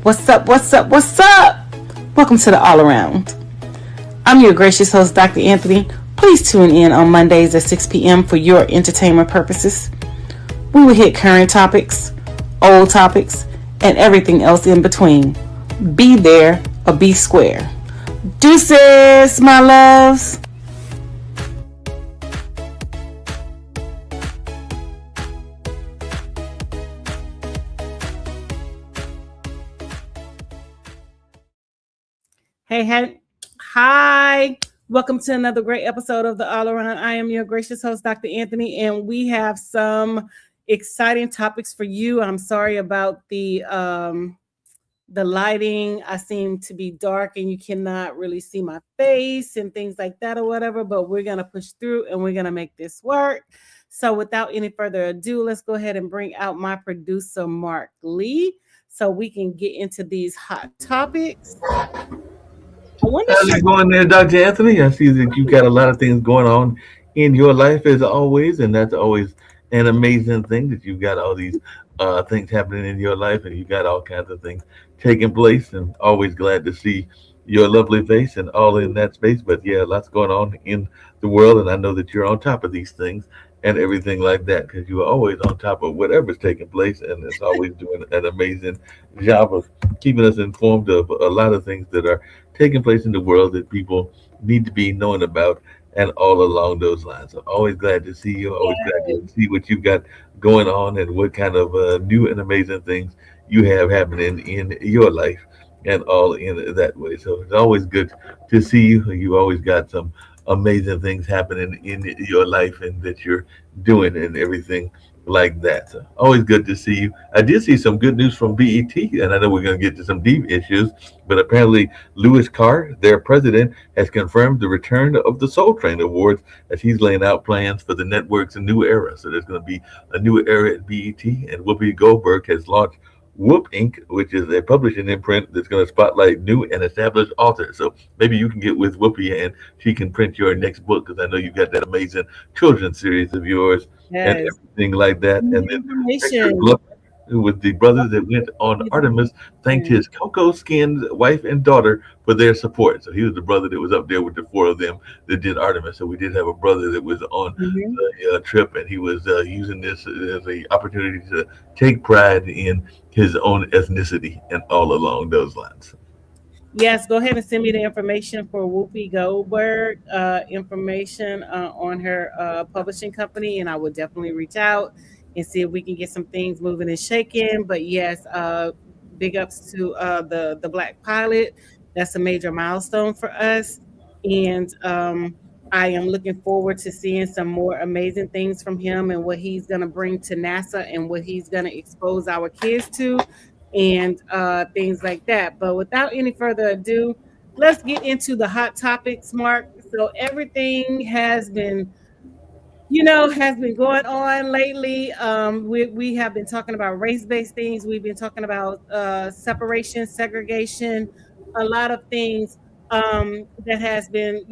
What's up? What's up? What's up? Welcome to the All Around. I'm your gracious host, Dr. Anthony. Please tune in on Mondays at 6 p.m. for your entertainment purposes. We will hit current topics, old topics, and everything else in between. Be there or be square. Deuces, my loves. Hey, hi. Welcome to another great episode of the All Around. I am your gracious host, Dr. Anthony, and we have some exciting topics for you. I'm sorry about the lighting. I seem to be dark and you cannot really see my face and things like that or whatever, but we're going to push through and we're going to make this work. So without any further ado, let's go ahead and bring out my producer, Mark Lee, so we can get into these hot topics. How's it going there, Dr. Anthony? I see that you got a lot of things going on in your life as always, and that's always an amazing thing that you've got all these things happening in your life and you got all kinds of things taking place, and always glad to see your lovely face and all in that space. But yeah, lots going on in the world, and I know that you're on top of these things and everything like that because you are always on top of whatever's taking place, and it's always doing an amazing job of keeping us informed of a lot of things that are taking place in the world that people need to be knowing about and all along those lines. So always glad to see you. Always glad to see what you've got going on and what kind of new and amazing things you have happening in your life and all in that way. So it's always good to see you. You always got some amazing things happening in your life and that you're doing and everything like that. So always good to see you. I did see some good news from BET, and I know we're going to get to some deep issues, but apparently Louis Carr, their president, has confirmed the return of the Soul Train Awards as he's laying out plans for the network's new era. So there's going to be a new era at BET, and Whoopi Goldberg has launched Whoop Inc., which is a publishing imprint that's going to spotlight new and established authors. So maybe you can get with Whoopi and she can print your next book because I know you've got that amazing children's series of yours and Yes. everything like that. And then Hector Information. Glover, who was the brother that went on Artemis, thanked his cocoa-skinned wife and daughter for their support. So he was the brother that was up there with the four of them that did Artemis. So we did have a brother that was on Mhm. the trip, and he was using this as a opportunity to take pride in his own ethnicity and all along those lines. Yes, go ahead and send me the information for Whoopi Goldberg, information on her publishing company, and I will definitely reach out and see if we can get some things moving and shaking. But yes, big ups to the Black Pilot. That's a major milestone for us, and I am looking forward to seeing some more amazing things from him and what he's going to bring to NASA and what he's going to expose our kids to and things like that. But without any further ado, let's get into the hot topics, Mark. So everything has been going on lately. We have been talking about race-based things. We've been talking about separation, segregation, a lot of things that has been,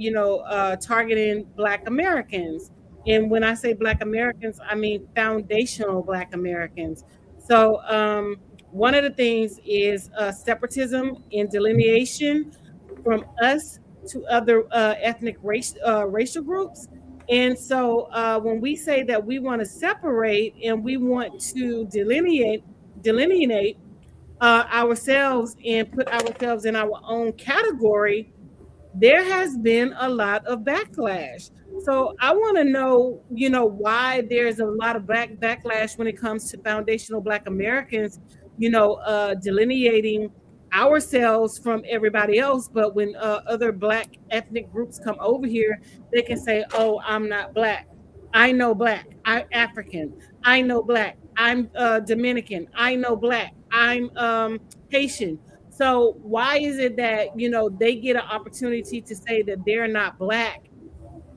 targeting Black Americans. And when I say Black Americans, I mean foundational Black Americans. So one of the things is separatism and delineation from us to other ethnic racial groups. And so when we say that we want to separate and we want to delineate ourselves and put ourselves in our own category, there has been a lot of backlash. So I want to know, why there's a lot of backlash when it comes to foundational Black Americans, delineating ourselves from everybody else. But when other Black ethnic groups come over here, they can say, "Oh, I'm not Black. I know Black. I'm African. I know Black. I'm Dominican. I know Black. I'm Haitian." So why is it that they get an opportunity to say that they're not Black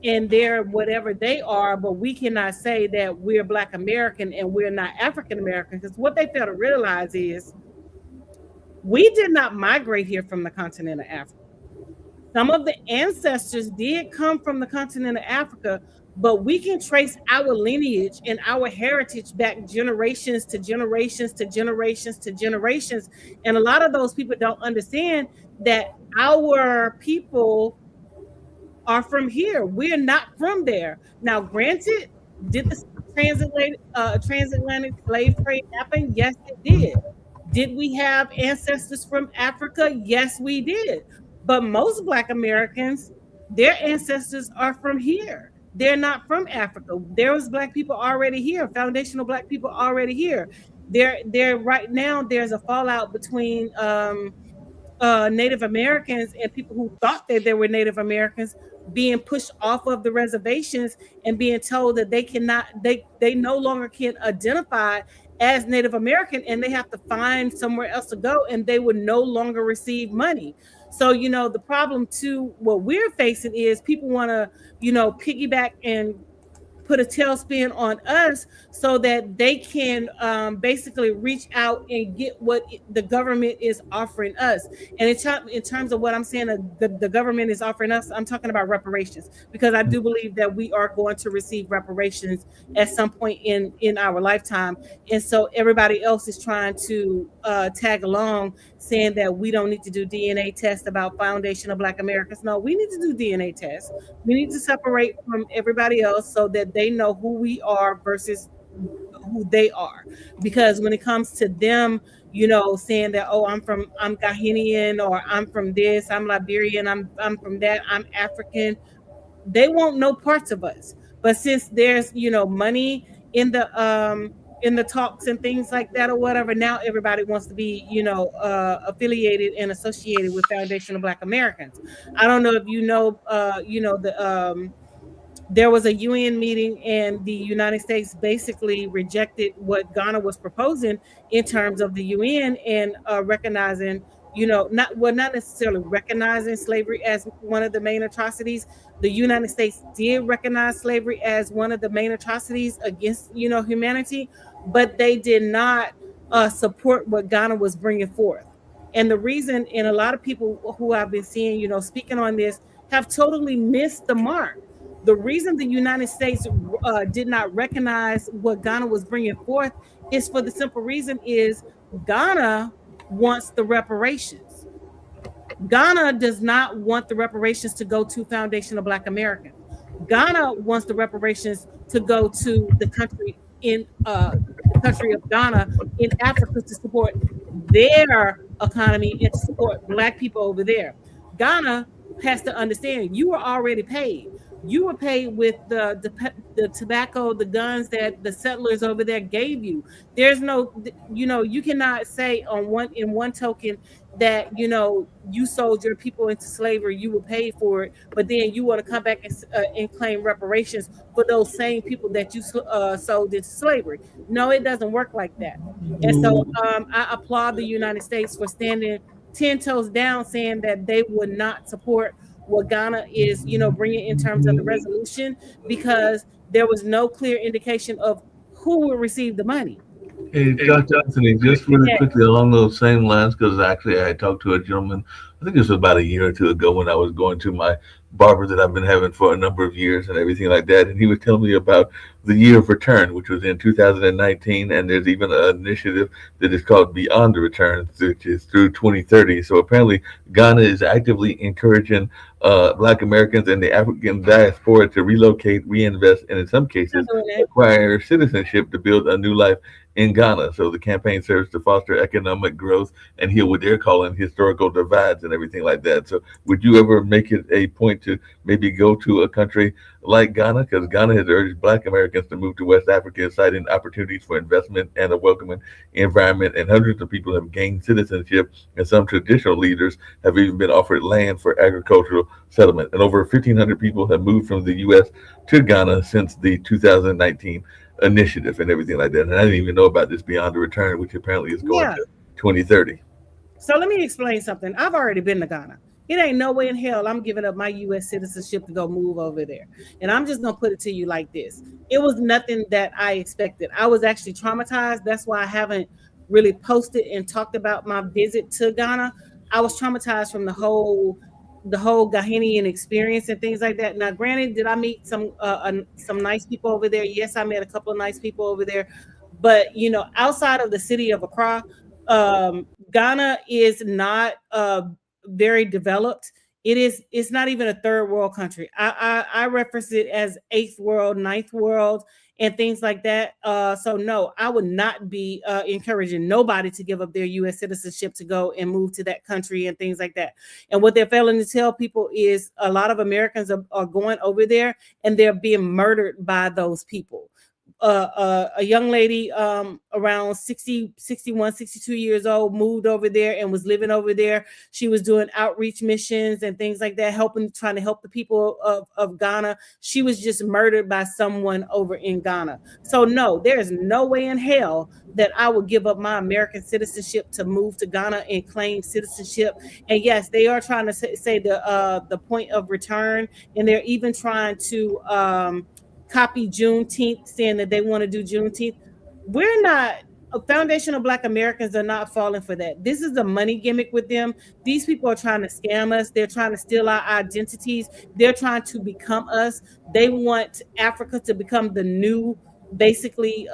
and they're whatever they are, but we cannot say that we're Black American and we're not African American? Because what they fail to realize is we did not migrate here from the continent of Africa. Some of the ancestors did come from the continent of Africa, but we can trace our lineage and our heritage back generations to generations to generations to generations. And a lot of those people don't understand that our people are from here. We're not from there. Now, granted, did the transatlantic slave trade happen? Yes, it did. Did we have ancestors from Africa? Yes, we did. But most Black Americans, their ancestors are from here. They're not from Africa. There was Black people already here, foundational Black people already here. There right now. There's a fallout between Native Americans and people who thought that they were Native Americans being pushed off of the reservations and being told that they cannot, they no longer can identify as Native American, and they have to find somewhere else to go, and they would no longer receive money. So, the problem too, what we're facing is people want to, piggyback and put a tailspin on us so that they can basically reach out and get what the government is offering us. And in terms of what I'm saying, the government is offering us, I'm talking about reparations, because I do believe that we are going to receive reparations at some point in our lifetime. And so everybody else is trying to tag along, saying that we don't need to do DNA tests about foundational Black Americans. No, we need to do DNA tests. We need to separate from everybody else so that they know who we are versus who they are. Because when it comes to them, saying that, oh, I'm Ghanaian, or I'm from this, I'm Liberian, I'm from that, I'm African, they won't know parts of us. But since there's money in the talks and things like that or whatever, now everybody wants to be affiliated and associated with foundational Black Americans. I don't know if there was a UN meeting, and the United States basically rejected what Ghana was proposing in terms of the UN, and recognizing, not necessarily recognizing slavery as one of the main atrocities. The United States did recognize slavery as one of the main atrocities against, humanity, but they did not support what Ghana was bringing forth. And the reason, and a lot of people who I've been seeing, speaking on this, have totally missed the mark. The reason the United States did not recognize what Ghana was bringing forth is for the simple reason is Ghana wants the reparations. Ghana does not want the reparations to go to foundational Black Americans. Ghana wants the reparations to go to the country the country of Ghana in Africa to support their economy and to support Black people over there. Ghana has to understand you were already paid. You were paid with the tobacco, the guns that the settlers over there gave you. There's no, you cannot say in one token that you sold your people into slavery, you were paid for it, but then you want to come back and claim reparations for those same people that you sold into slavery. No, it doesn't work like that. And so I applaud the United States for standing 10 toes down, saying that they would not support what Ghana is, bringing in terms of the resolution, because there was no clear indication of who will receive the money. Hey, Dr. Anthony, just really Yeah. quickly along those same lines, because actually I talked to a gentleman, I think this was about a year or two ago when I was going to my barber that I've been having for a number of years and everything like that. And he was telling me about the year of return, which was in 2019. And there's even an initiative that is called Beyond the Return, which is through 2030. So apparently, Ghana is actively encouraging Black Americans and the African diaspora to relocate, reinvest, and in some cases, acquire citizenship to build a new life in Ghana. So the campaign serves to foster economic growth and heal what they're calling historical divides and everything like that. So would you ever make it a point to maybe go to a country like Ghana? Because Ghana has urged Black Americans to move to West Africa, citing opportunities for investment and a welcoming environment. And hundreds of people have gained citizenship, and some traditional leaders have even been offered land for agricultural settlement. And over 1,500 people have moved from the U.S. to Ghana since the 2019 initiative and everything like that. And I didn't even know about this Beyond the Return, which apparently is going Yeah. to 2030. So let me explain something. I've already been to Ghana. It ain't no way in hell I'm giving up my U.S. citizenship to go move over there. And I'm just going to put it to you like this. It was nothing that I expected. I was actually traumatized. That's why I haven't really posted and talked about my visit to Ghana. I was traumatized from the whole the whole Ghanaian experience and things like that. Now, granted, did I meet some nice people over there? Yes, I met a couple of nice people over there, but outside of the city of Accra, Ghana is not very developed. It's not even a third world country. I reference it as eighth world, ninth world, and things like that. So no, I would not be encouraging nobody to give up their U.S. citizenship to go and move to that country and things like that. And what they're failing to tell people is a lot of Americans are going over there and they're being murdered by those people. A young lady around 60, 61, 62 years old moved over there and was living over there. She was doing outreach missions and things like that, trying to help the people of Ghana. She was just murdered by someone over in Ghana. So no, there's no way in hell that I would give up my American citizenship to move to Ghana and claim citizenship. And yes, they are trying to say the point of return, and they're even trying to copy Juneteenth, saying that they want to do Juneteenth. We're not. Foundational Black Americans are not falling for that. This is a money gimmick with them. These people are trying to scam us. They're trying to steal our identities. They're trying to become us. They want Africa to become the new, basically,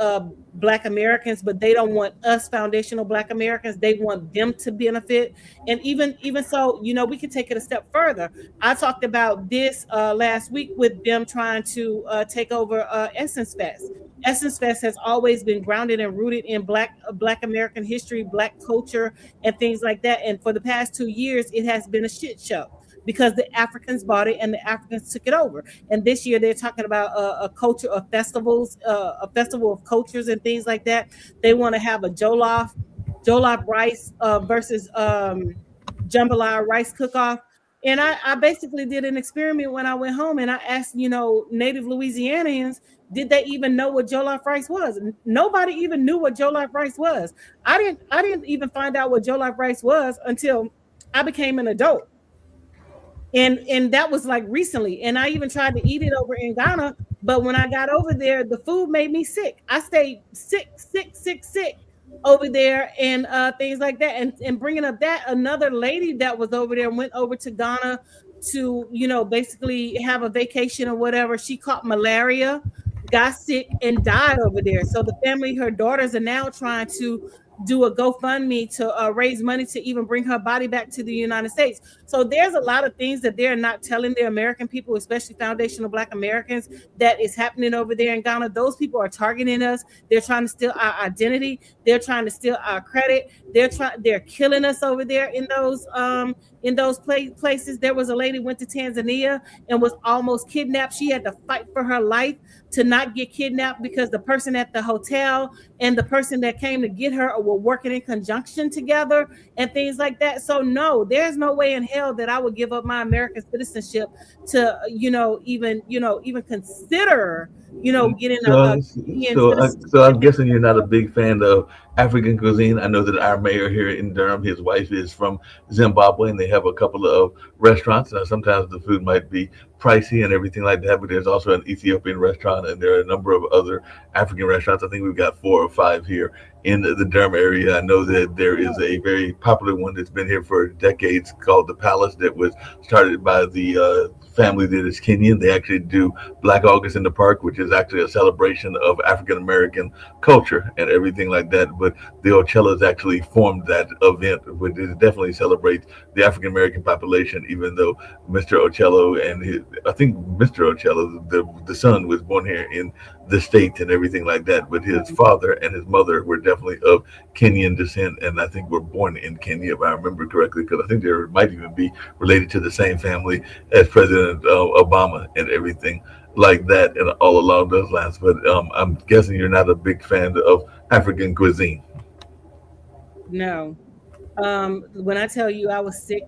Black Americans, but they don't want us foundational Black Americans. They want them to benefit. And even so, we can take it a step further. I talked about this last week with them trying to take over Essence Fest. Essence Fest has always been grounded and rooted in Black American history, Black culture, and things like that. And for the past 2 years, it has been a shit show because the Africans bought it and the Africans took it over. And this year they're talking about a culture of festivals, a festival of cultures and things like that. They want to have a Jollof rice versus jambalaya rice cook-off. And I basically did an experiment when I went home and I asked, native Louisianians, did they even know what jollof rice was? Nobody even knew what jollof rice was. I didn't even find out what jollof rice was until I became an adult. And that was like recently. And I even tried to eat it over in Ghana, but when I got over there, the food made me sick. I stayed sick, sick, sick, sick over there, and things like that. And bringing up that, another lady that was over there went over to Ghana to basically have a vacation or whatever. She caught malaria, got sick, and died over there. So the family, her daughters, are now trying to do a GoFundMe to raise money to even bring her body back to the United States. So there's a lot of things that they're not telling the American people, especially foundational Black Americans, that is happening over there in Ghana. Those people are targeting us. They're trying to steal our identity. They're trying to steal our credit. They're killing us over there in those places. There was a lady went to Tanzania and was almost kidnapped. She had to fight for her life to not get kidnapped because the person at the hotel and the person that came to get her were working in conjunction together and things like that. So no, there's no way in hell that I would give up my American citizenship to even consider getting a Kenyan So I'm citizenship. guessing you're not a big fan of African cuisine. I know that our mayor here in Durham, his wife is from Zimbabwe, and they have a couple of restaurants. Now, sometimes the food might be pricey and everything like that, but there's also an Ethiopian restaurant, and there are a number of other African restaurants. I think we've got 4 or 5 here in the Durham area. I know that there is a very popular one that's been here for decades called the Palace that was started by the family that is Kenyan. They actually do Black August in the Park, which is actually a celebration of African American culture and everything like that. But the Ochellas actually formed that event, which definitely celebrates the African American population, even though Mr. Ochello and I think Mr. Ochello, the son, was born here in the States and everything like that. But his father and his mother were definitely of Kenyan descent, and I think were born in Kenya, if I remember correctly, because I think they might even be related to the same family as President Obama and everything like that, and all along those lines. But I'm guessing you're not a big fan of African cuisine. No. When I tell you I was sick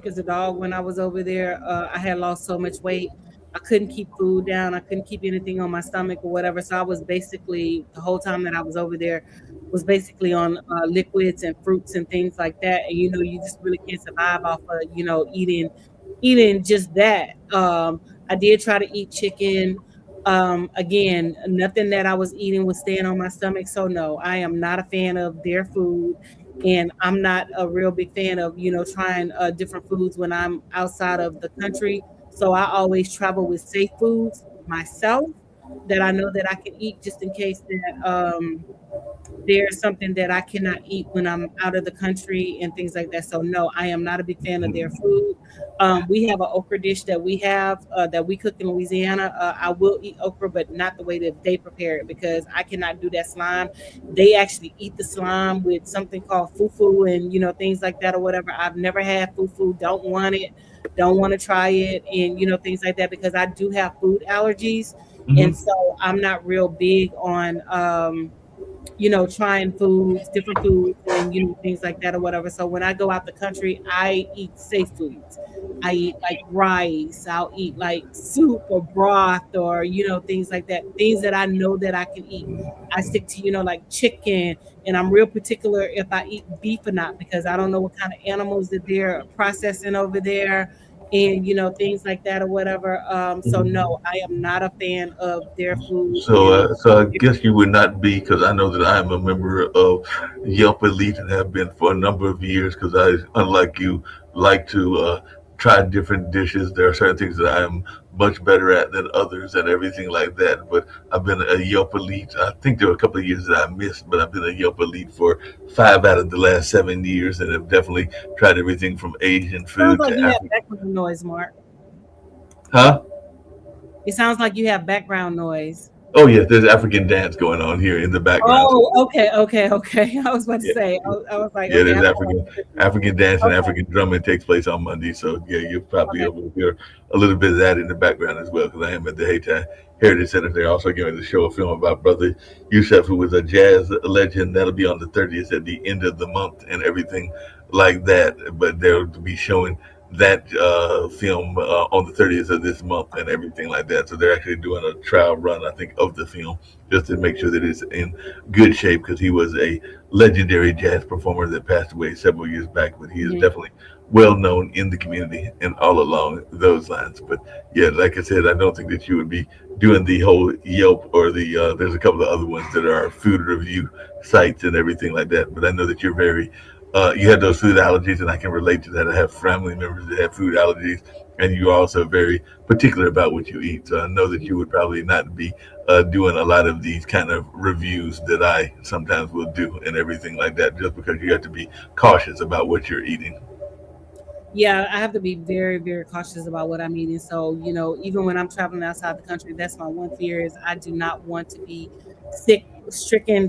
as a dog when I was over there. I had lost so much weight. I couldn't keep food down. I couldn't keep anything on my stomach or whatever. So I was basically, the whole time that I was over there, was basically on liquids and fruits and things like that. And you just really can't survive off of eating just that. I did try to eat chicken. Again, nothing that I was eating was staying on my stomach. So no, I am not a fan of their food. And I'm not a real big fan of, trying different foods when I'm outside of the country. So I always travel with safe foods myself that I know that I can eat, just in case that there's something that I cannot eat when I'm out of the country and things like that. So no, I am not a big fan of their food. We have an okra dish that we have that we cook in Louisiana. I will eat okra, but not the way that they prepare it, because I cannot do that slime. They actually eat the slime with something called fufu and things like that or whatever. I've never had fufu. Don't want it. Don't want to try it, and things like that, because I do have food allergies, and Hmm. so I'm not real big on trying foods, different foods, and things like that or whatever. So when I go out the country, I eat safe foods. I eat like rice. I'll eat like soup or broth or things like that. Things that I know that I can eat. I stick to like chicken, and I'm real particular if I eat beef or not, because I don't know what kind of animals that they're processing over there, and things like that or whatever. So no, I am not a fan of their food and. So I guess you would not be, because I know that I am a member of Yelp Elite and have been for a number of years. Because I, unlike you, like to try different dishes. There are certain things that I am much better at than others, and everything like that. But I've been a Yelp Elite. I think there were a couple of years that I missed, but I've been a Yelp Elite for 5 out of the last 7 years, and have definitely tried everything from Asian Sounds food like to you have African. background noise, Mark. Huh? It sounds like you have background noise. Oh yes, there's African dance going on here in the background. Oh, okay, okay, okay. I was about to Yeah, say, I was like, yeah. okay, I There's don't know what this is. African dance and Okay, African drumming takes place on Monday. So yeah, you'll probably okay. able to hear a little bit of that in the background as well. Because I am at the Haiti Heritage Center. They're also going to show a film about Brother Yusef, who was a jazz legend. That'll be on the 30th at the end of the month and everything like that. But they'll be showing that film on the 30th of this month and everything like that. So they're actually doing a trial run, I think, of the film just to make sure that it's in good shape, because he was a legendary jazz performer that passed away several years back. But he is Mhm. definitely well known in the community and all along those lines. But yeah, like I said, I don't think that you would be doing the whole Yelp or the there's a couple of other ones that are food review sites and everything like that. But I know that you're very you have those food allergies, and I can relate to that. I have family members that have food allergies, and you're also very particular about what you eat. So I know that you would probably not be doing a lot of these kind of reviews that I sometimes will do and everything like that, just because you have to be cautious about what you're eating. Yeah, I have to be very, very cautious about what I'm eating. So, even when I'm traveling outside the country, that's my one fear is I do not want to be sick, stricken,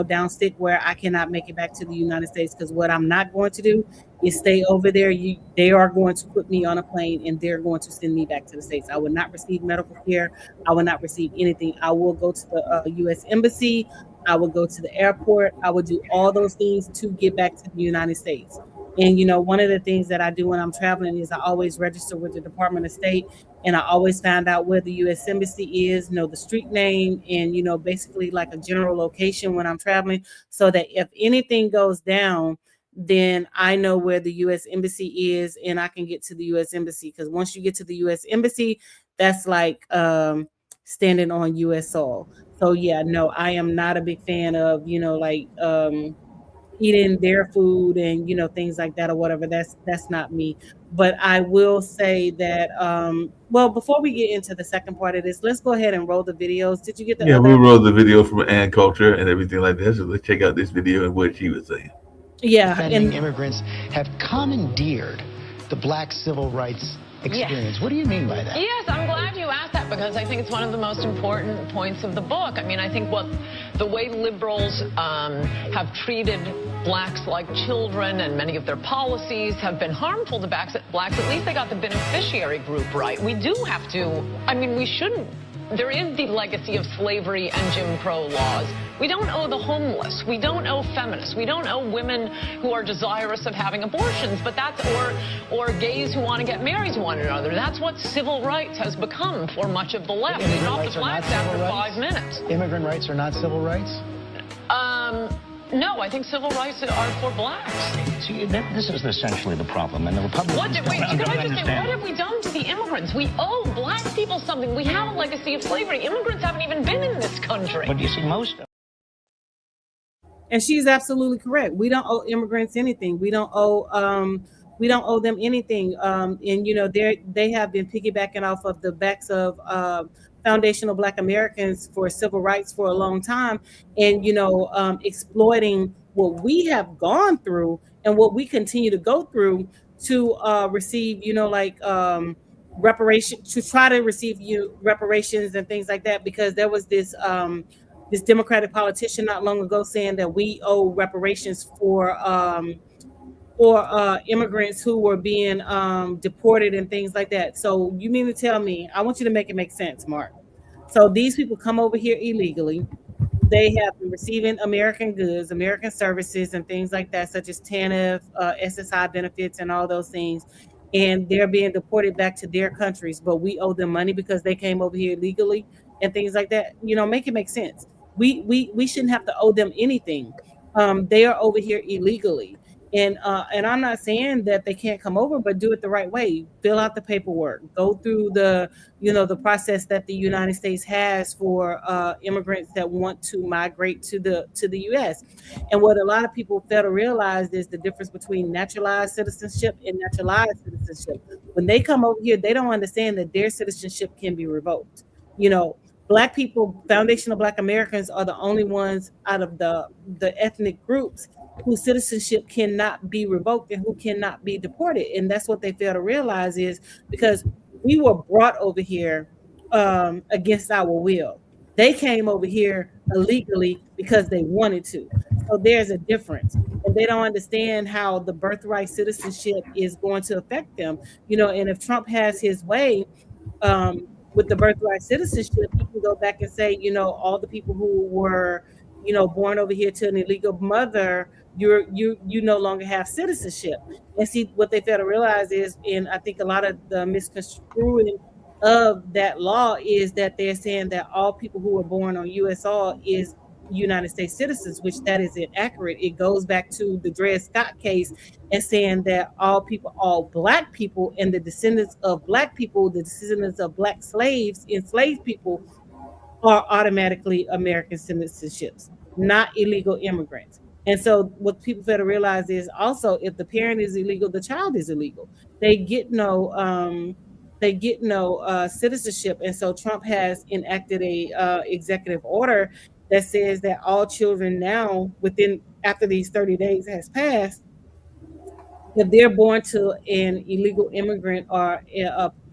down sick where I cannot make it back to the United States. Because what I'm not going to do is stay over there. They are going to put me on a plane and they're going to send me back to the States. I will not receive medical care. I will not receive anything. I will go to the U.S. Embassy. I will go to the airport. I will do all those things to get back to the United States. And one of the things that I do when I'm traveling is I always register with the Department of State, and I always find out where the U.S. Embassy is, know the street name, and basically like a general location when I'm traveling, so that if anything goes down, then I know where the U.S. Embassy is, and I can get to the U.S. Embassy. Because once you get to the U.S. Embassy, that's like standing on U.S. soil. So yeah, no, I am not a big fan of like eating their food and things like that or whatever. That's not me. But I will say that well, before we get into the second part of this, let's go ahead and roll the videos. Did you get the Yeah, we other? wrote the video from Ann Culture and everything like that. So let's check out this video and what she was saying. Yeah, Defending and immigrants have commandeered the black civil rights experience. What do you mean by that? Yes, I'm glad you asked that, because I think it's one of the most important points of the book. I mean, I think the way liberals have treated blacks like children, and many of their policies have been harmful to blacks. At least they got the beneficiary group right. We do have to. I mean, we shouldn't. There is the legacy of slavery and Jim Crow laws. We don't owe the homeless. We don't owe feminists. We don't owe women who are desirous of having abortions, but that's or gays who want to get married to one another. That's what civil rights has become for much of the left. They Immigrant dropped rights the are not blacks after civil 5 rights? minutes. Immigrant rights are not civil rights? No, I think civil rights are for blacks. See, this is essentially the problem, and the Republicans Wait, don't can I just say, understand. what have we done to the immigrants? We owe black people something. We have a legacy of slavery. Immigrants haven't even been in this country. But you see, most And she's absolutely correct. We don't owe immigrants anything. We don't owe them anything. And they have been piggybacking off of the backs of foundational Black Americans for civil rights for a long time, and exploiting what we have gone through and what we continue to go through to receive, reparation, to try to receive reparations and things like that, because there was this Democratic politician not long ago saying that we owe reparations for immigrants who were being deported and things like that. So you mean to tell me? I want you to make it make sense, Mark. So these people come over here illegally. They have been receiving American goods, American services, and things like that, such as TANF, SSI benefits, and all those things. And they're being deported back to their countries, but we owe them money because they came over here illegally and things like that. Make it make sense. We shouldn't have to owe them anything. They are over here illegally. And I'm not saying that they can't come over, but do it the right way. Fill out the paperwork. Go through the process that the United States has for immigrants that want to migrate to the U.S. And what a lot of people fail to realize is the difference between naturalized citizenship and naturalized citizenship. When they come over here, they don't understand that their citizenship can be revoked. Black people, foundational Black Americans, are the only ones out of the ethnic groups whose citizenship cannot be revoked and who cannot be deported. And that's what they fail to realize, is because we were brought over here against our will. They came over here illegally because they wanted to. So there's a difference. And they don't understand how the birthright citizenship is going to affect them. And if Trump has his way, with the birthright citizenship, he can go back and say, all the people who were, born over here to an illegal mother, you no longer have citizenship. And see, what they fail to realize is, and I think a lot of the misconstruing of that law is that they're saying that all people who are born on U.S. soil is United States citizens, which that is inaccurate. It goes back to the Dred Scott case and saying that all Black people and the descendants of Black people, the descendants of Black slaves, enslaved people, are automatically American citizenships, not illegal immigrants. And so what people fail to realize is also, if the parent is illegal, the child is illegal. They get no citizenship. And so Trump has enacted a executive order that says that all children now, after these 30 days has passed, if they're born to an illegal immigrant or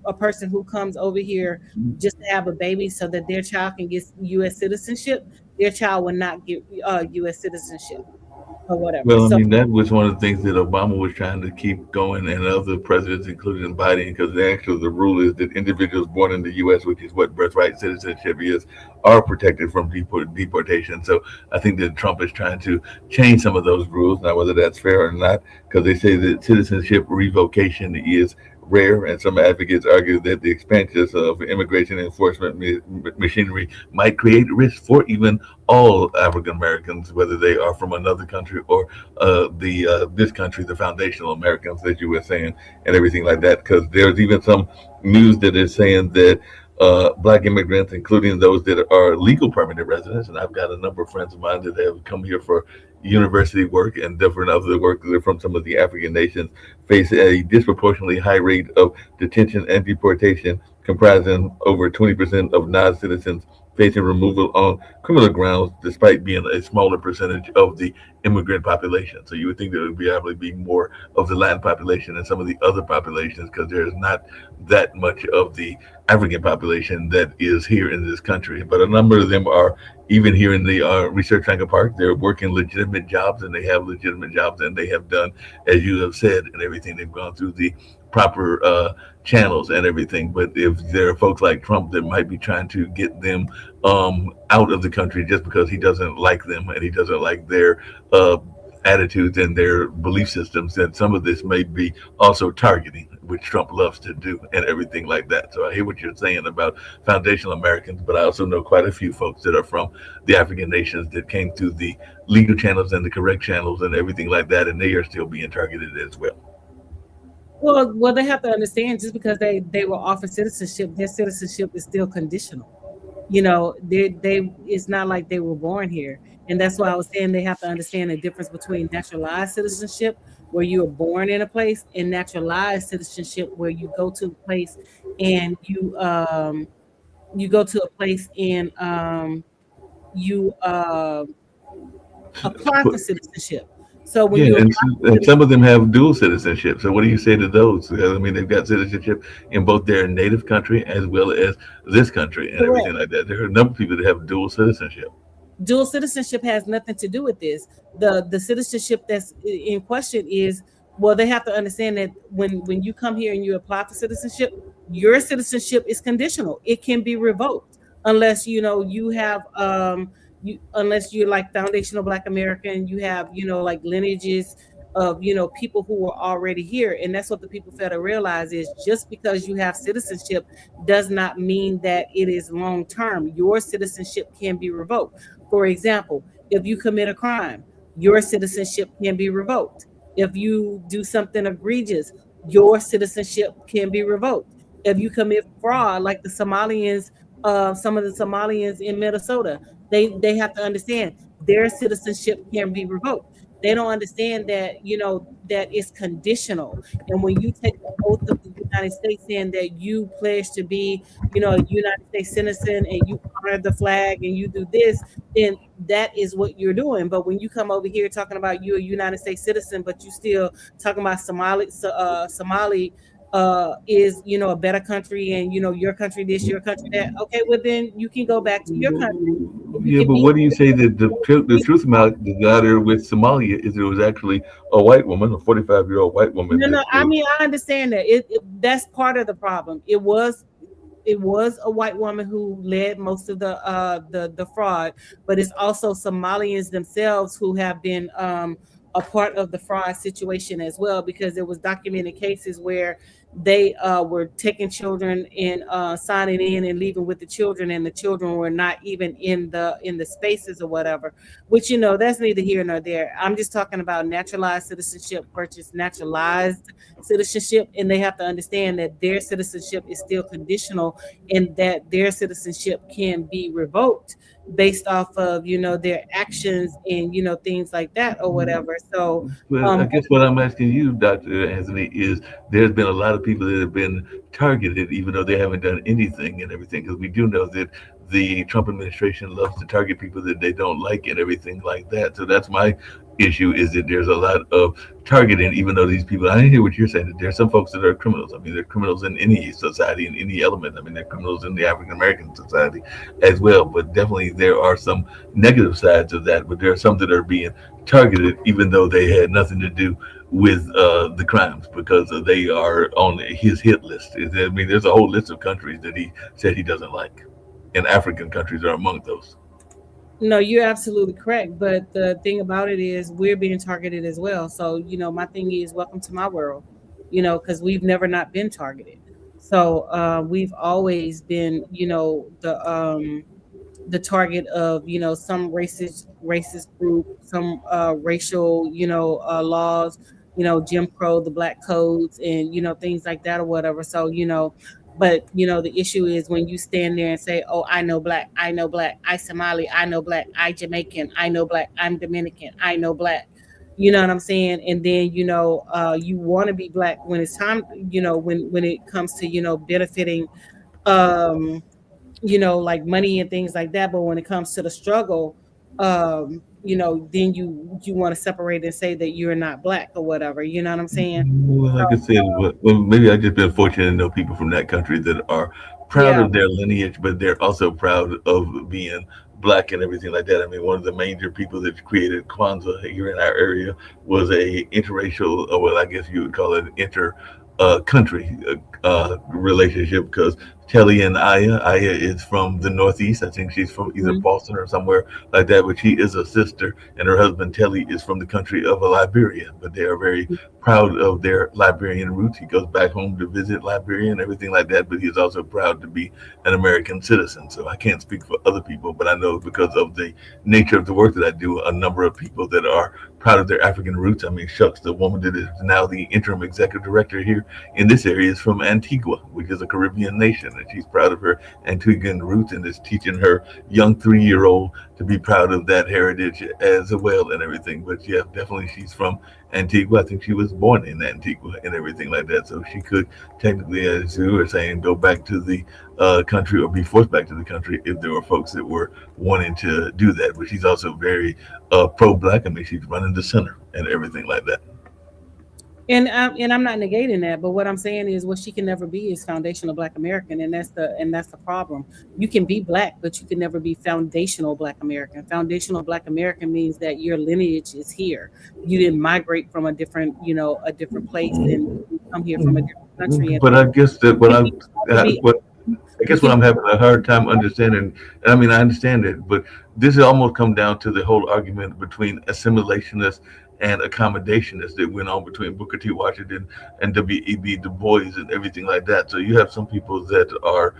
a person who comes over here just to have a baby so that their child can get U.S. citizenship, their child will not get U.S. citizenship or whatever. Well, I mean, that was one of the things that Obama was trying to keep going, and other presidents, including Biden, because the rule is that individuals born in the U.S., which is what birthright citizenship is, are protected from deportation. So I think that Trump is trying to change some of those rules. Now, whether that's fair or not, because they say that citizenship revocation is rare, and some advocates argue that the expansion of immigration enforcement machinery might create risk for even all African Americans, whether they are from another country or this country, the foundational Americans that you were saying, and everything like that. Because there's even some news that is saying that Black immigrants, including those that are legal permanent residents, and I've got a number of friends of mine that have come here for university work and different other work that are from some of the African nations, face a disproportionately high rate of detention and deportation, comprising over 20% of non-citizens facing removal on criminal grounds, despite being a smaller percentage of the immigrant population. So you would think there would probably be more of the Latin population and some of the other populations, because there's not that much of the African population that is here in this country. But a number of them are even here in the Research Triangle Park. They're working legitimate jobs, and they have legitimate jobs, and they have done, as you have said, and everything. They've gone through the proper channels and everything. But if there are folks like Trump that might be trying to get them out of the country just because he doesn't like them and he doesn't like their attitudes and their belief systems, then some of this may be also targeting, which Trump loves to do, and everything like that. So I hear what you're saying about foundational Americans, but I also know quite a few folks that are from the African nations that came through the legal channels and the correct channels and everything like that, and they are still being targeted as well. Well, they have to understand, just because they were offered citizenship, their citizenship is still conditional. They it's not like they were born here. And that's why I was saying they have to understand the difference between naturalized citizenship, where you are born in a place, and naturalized citizenship, where you go to a place and you go to a place and you apply for citizenship. So when Yeah, you and, apply for and some of them citizenship, have dual citizenship. So what do you say to those? I mean, they've got citizenship in both their native country as well as this country and correct. everything like that. There are a number of people that have dual citizenship. Dual citizenship has nothing to do with this. The citizenship that's in question is, well, they have to understand that when you come here and you apply for citizenship, your citizenship is conditional. It can be revoked unless you have you unless you're like foundational Black American, you have like lineages of people who were already here. And that's what the people fail to realize is, just because you have citizenship does not mean that it is long term. Your citizenship can be revoked. For example, if you commit a crime, your citizenship can be revoked. If you do something egregious, your citizenship can be revoked. If you commit fraud, like the Somalians, some of the Somalians in Minnesota, they have to understand their citizenship can be revoked. They don't understand that that it's conditional. And when you take the oath of the United States, saying that you pledge to be a United States citizen, and you honor the flag, and you do this, then that is what you're doing. But when you come over here talking about you a United States citizen, but you still talking about Somali is a better country, and your country this, your country that. Okay, well then you can go back to your country, and you Yeah, can but be. what do you say that the truth about the matter with Somalia is it was actually a white woman, a 45-year-old white woman No, that no. I was. mean, I understand that that's part of the problem. It was a white woman who led most of the fraud, but it's also Somalians themselves who have been a part of the fraud situation as well, because there was documented cases where they were taking children and signing in and leaving with the children, and the children were not even in the spaces or whatever. Which that's neither here nor there. I'm just talking about naturalized citizenship versus naturalized citizenship, and they have to understand that their citizenship is still conditional, and that their citizenship can be revoked based off of their actions and things like that or whatever. So Well, I um guess what I'm asking you, Dr. Anthony, is there's been a lot of people that have been targeted, even though they haven't done anything and everything, because we do know that the Trump administration loves to target people that they don't like and everything like that. So that's my issue, is that there's a lot of targeting, even though these people, I hear what you're saying, that there's some folks that are criminals. I mean, they're criminals in any society, in any element. I mean, they're criminals in the African American society as well. But definitely there are some negative sides of that, but there are some that are being targeted, even though they had nothing to do with the crimes, because they are on his hit list. I mean, there's a whole list of countries that he said he doesn't like, and African countries are among those. No, you're absolutely correct. But the thing about it is we're being targeted as well. So, my thing is, welcome to my world, because we've never not been targeted. So we've always been, the target of, some racist group, some racial, laws, Jim Crow, the black codes, and things like that or whatever. So but the issue is when you stand there and say, "Oh, I know black, I know black, I Somali, I know black, I Jamaican, I know black, I'm Dominican, I know black." You know what I'm saying? And then you want to be black when it's time. When it comes to benefiting, um, like money and things like that. But when it comes to the struggle, then you want to separate and say that you're not black or whatever. You know what I'm saying? Well, like I said, well, maybe I just been fortunate to know people from that country that are proud Yeah. of their lineage, but they're also proud of being black and everything like that. I mean, one of the major people that created Kwanzaa here in our area was a interracial, or well, I guess you would call it inter country relationship, because Telly and Aya is from the Northeast. I think she's from either Mhm. Boston or somewhere like that, but she is a sister, and her husband Telly is from the country of Liberia. But they are very proud of their Liberian roots. He goes back home to visit Liberia and everything like that, but he's also proud to be an American citizen. So I can't speak for other people, but I know because of the nature of the work that I do, a number of people that are proud of their African roots. I mean, shucks, the woman that is now the interim executive director here in this area is from Antigua, which is a Caribbean nation. and she's proud of her Antiguan roots and is teaching her young 3-year-old to be proud of that heritage as well and everything. But yeah, definitely she's from Antigua. I think she was born in Antigua and everything like that. So she could technically, as you were saying, go back to the country or be forced back to the country if there were folks that were wanting to do that. But she's also very pro-black. I mean, she's running the center and everything like that. And I'm not negating that, but what I'm saying is what she can never be is foundational Black American, and that's the problem. You can be Black, but you can never be foundational Black American. Foundational Black American means that your lineage is here. You didn't migrate from a different, a different place, and you come here from a different country. But I guess that what I'm having a hard time understanding, and I mean, I understand it, but this has almost come down to the whole argument between assimilationists and accommodationist that went on between Booker T. Washington and W.E.B. Du Bois and everything like that. So you have some people that are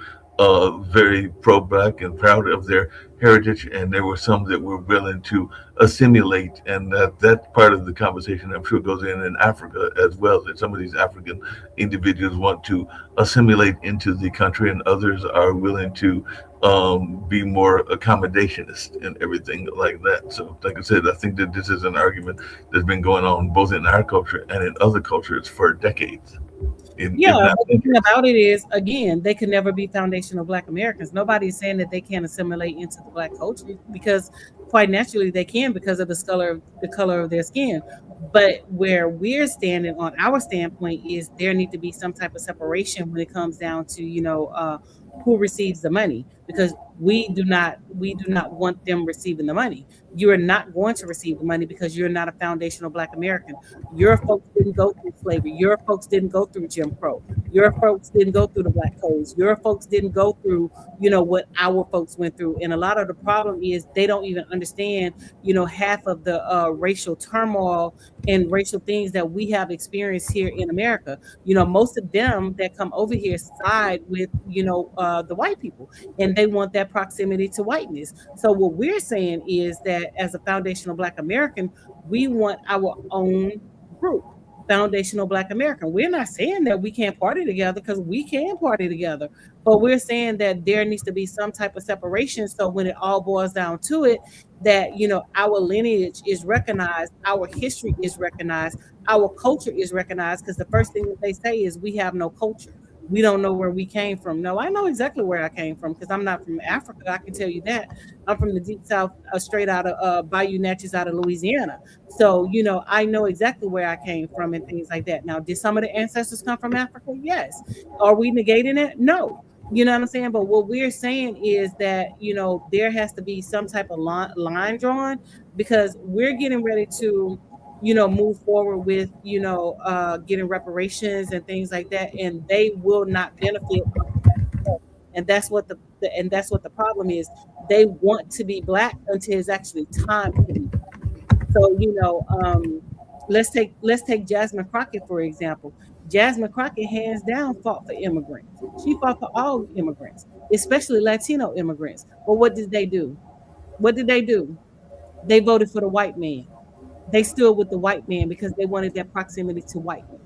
very pro-black and proud of their heritage, and there were some that were willing to assimilate, and that part of the conversation I'm sure goes in Africa as well, that some of these African individuals want to assimilate into the country and others are willing to be more accommodationist and everything like that. So like I said, I think that this is an argument that's been going on both in our culture and in other cultures for decades. But the thing about it is, again, they could never be foundational Black Americans. Nobody is saying that they can't assimilate into the Black culture, because quite naturally they can, because of the color of their skin. But where we're standing on our standpoint is there need to be some type of separation when it comes down to who receives the money, because we do not want them receiving the money. You are not going to receive the money because you're not a foundational Black American. Your folks didn't go through slavery. Your folks didn't go through Jim Crow. Your folks didn't go through the Black codes. Your folks didn't go through, what our folks went through. And a lot of the problem is they don't even understand, half of the racial turmoil and racial things that we have experienced here in America. Most of them that come over here side with, the white people, and they want that proximity to whiteness. So what we're saying is that as a foundational Black American, we want our own group, foundational Black American. We're not saying that we can't party together, because we can party together, but we're saying that there needs to be some type of separation. So when it all boils down to it, that, our lineage is recognized, our history is recognized, our culture is recognized, because the first thing that they say is we have no culture. We don't know where we came from. No, I know exactly where I came from, because I'm not from Africa. I can tell you that. I'm from the deep South, straight out of Bayou Natchez, out of Louisiana. So, I know exactly where I came from and things like that. Now, did some of the ancestors come from Africa? Yes. Are we negating it? No. You know what I'm saying? But what we're saying is that, there has to be some type of line drawn, because we're getting ready to move forward with, getting reparations and things like that, and they will not benefit. And that's what the problem is. They want to be Black until it's actually time to be Black. So, let's take Jasmine Crockett, for example. Jasmine Crockett, hands down, fought for immigrants. She fought for all immigrants, especially Latino immigrants. But what did they do? They voted for the white man. They stood with the white man because they wanted that proximity to white men.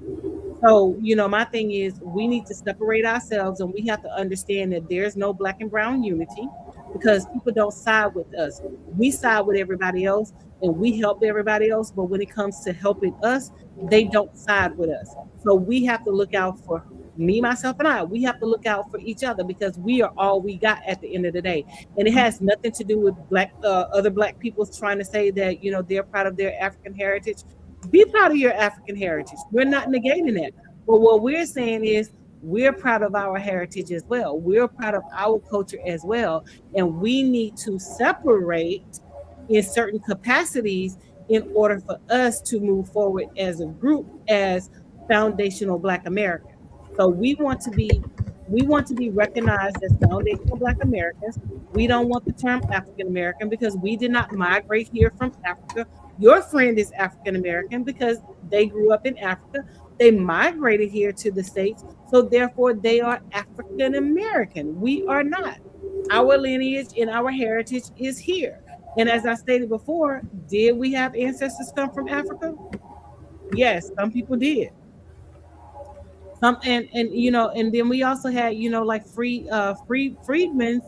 So, my thing is, we need to separate ourselves, and we have to understand that there's no Black and brown unity, because people don't side with us. We side with everybody else, and we help everybody else. But when it comes to helping us, they don't side with us. So we have to look out for me, myself, and I. We have to look out for each other, because we are all we got at the end of the day. And it has nothing to do with other Black people trying to say that, they're proud of their African heritage. Be proud of your African heritage. We're not negating that. But what we're saying is we're proud of our heritage as well. We're proud of our culture as well. And we need to separate in certain capacities in order for us to move forward as a group, as foundational Black Americans. So we want to be recognized as foundational Black Americans. We don't want the term African American, because we did not migrate here from Africa. Your friend is African American because they grew up in Africa. They migrated here to the States, so therefore they are African American. We are not. Our lineage and our heritage is here. And as I stated before, did we have ancestors come from Africa? Yes, some people did. And and then we also had, like freedmen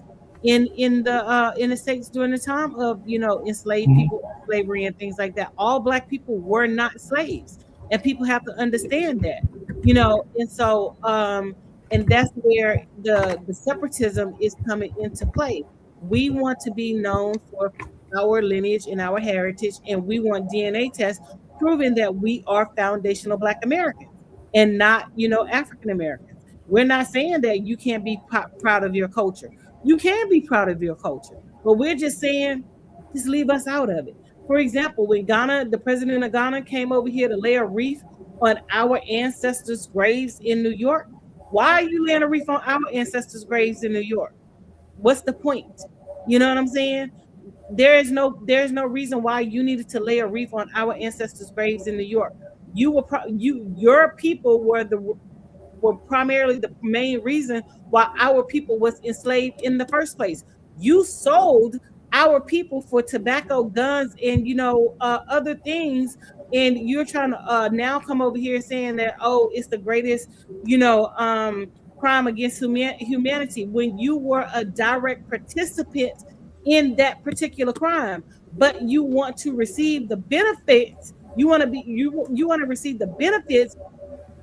in the states during the time of, enslaved Mhm. people, slavery and things like that. All black people were not slaves, and people have to understand that. And so and that's where the separatism is coming into play. We want to be known for our lineage and our heritage, and we want DNA tests proving that we are foundational Black Americans and not, African Americans. We're not saying that you can't be proud of your culture. You can be proud of your culture, but we're just saying, just leave us out of it. For example, when the president of Ghana came over here to lay a wreath on our ancestors' graves in New York, why are you laying a wreath on our ancestors' graves in New York? What's the point? You know what I'm saying? There is no reason why you needed to lay a wreath on our ancestors' graves in New York. Your people were primarily the main reason why our people was enslaved in the first place. You sold our people for tobacco, guns, and other things, and you're trying to now come over here saying that, oh, it's the greatest crime against humanity, when you were a direct participant in that particular crime. But you want to receive the benefits. You want to receive the benefits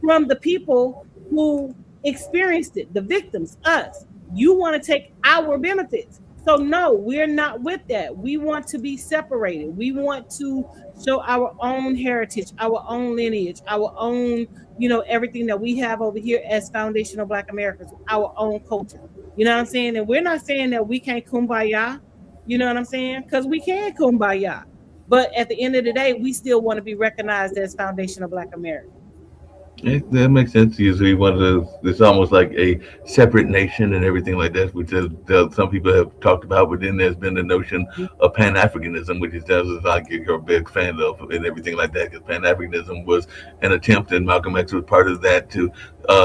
from the people who experienced it, the victims, us. You want to take our benefits. So no, we're not with that. We want to be separated. We want to show our own heritage, our own lineage, our own, everything that we have over here as foundational Black Americans, our own culture. You know what I'm saying? And we're not saying that we can't kumbaya. You know what I'm saying? Because we can kumbaya. But at the end of the day, we still want to be recognized as foundational Black Americans. That makes sense. Usually, one of those, it's almost like a separate nation and everything like that, which some people have talked about. But then there's been the notion of Pan Africanism, which is like you're a big fan of and everything like that. Because Pan Africanism was an attempt, and Malcolm X was part of that, to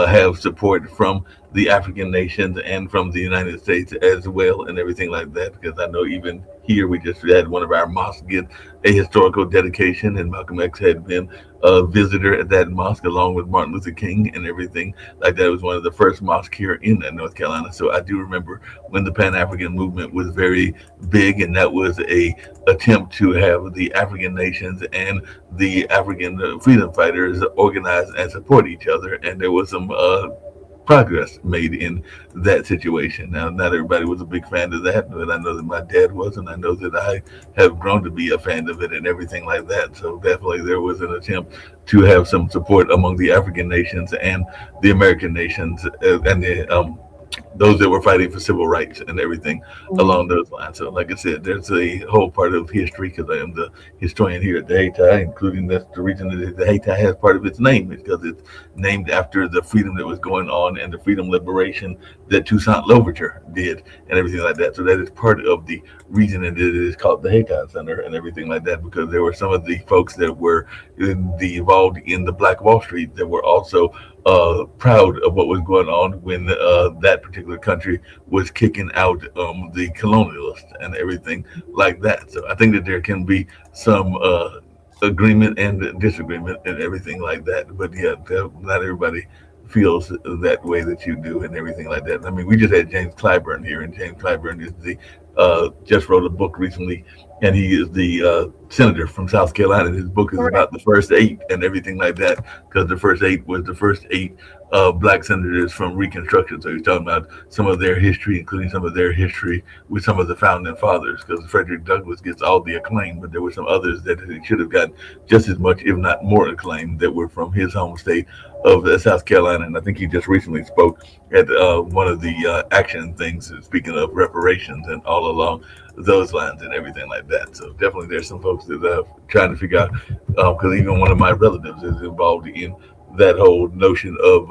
have support from the African nations and from the United States as well, and everything like that. Because I know even here we just had one of our mosques get a historical dedication, and Malcolm X had been a visitor at that mosque along with Martin Luther King and everything like that. It was one of the first mosques here in North Carolina. So I do remember when the Pan African movement was very big, and that was a attempt to have the African nations and the African freedom fighters organize and support each other. And there was some progress made in that situation. Now, not everybody was a big fan of that, but I know that my dad was, and I know that I have grown to be a fan of it and everything like that. So definitely there was an attempt to have some support among the African nations and the American nations, and the those that were fighting for civil rights and everything along those lines. So, like I said, there's a whole part of history, because I am the historian here at the Hayti, including that's the reason that the Hayti has part of its name, is because it's named after the freedom that was going on and the freedom liberation that Toussaint Louverture did and everything like that. So that is part of the reason that it is called the Hayti Center and everything like that, because there were some of the folks that were involved in the Black Wall Street that were also proud of what was going on when that particular country was kicking out the colonialists and everything like that. So I think that there can be some agreement and disagreement and everything like that. But yeah, not everybody feels that way that you do and everything like that. I mean, we just had James Clyburn here, and James Clyburn is the just wrote a book recently, and he is the senator from South Carolina. His book is Correct. about the first eight and everything like that, because the first eight was the first eight black senators from Reconstruction. So he's talking about some of their history, including some of their history with some of the founding fathers, because Frederick Douglass gets all the acclaim, but there were some others that he should have gotten just as much, if not more, acclaim that were from his home state of South Carolina. And I think he just recently spoke at one of the action things, speaking of reparations and all along those lines and everything like that. So definitely there's some folks that are trying to figure out, because even one of my relatives is involved in that whole notion of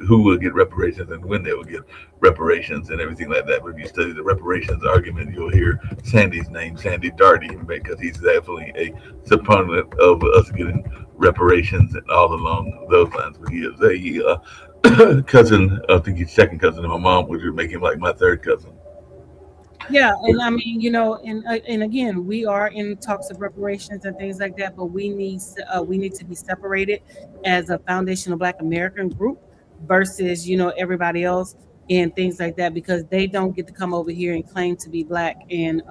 who will get reparations and when they will get reparations and everything like that. But if you study the reparations argument, you'll hear Sandy's name, Sandy Darty, because he's definitely a proponent of us getting reparations and all along those lines. But he is a cousin. I think he's second cousin to my mom, which would make him like my third cousin. Yeah, and I mean, and again, we are in talks of reparations and things like that, but we need to be separated as a foundational Black American group versus everybody else and things like that, because they don't get to come over here and claim to be Black and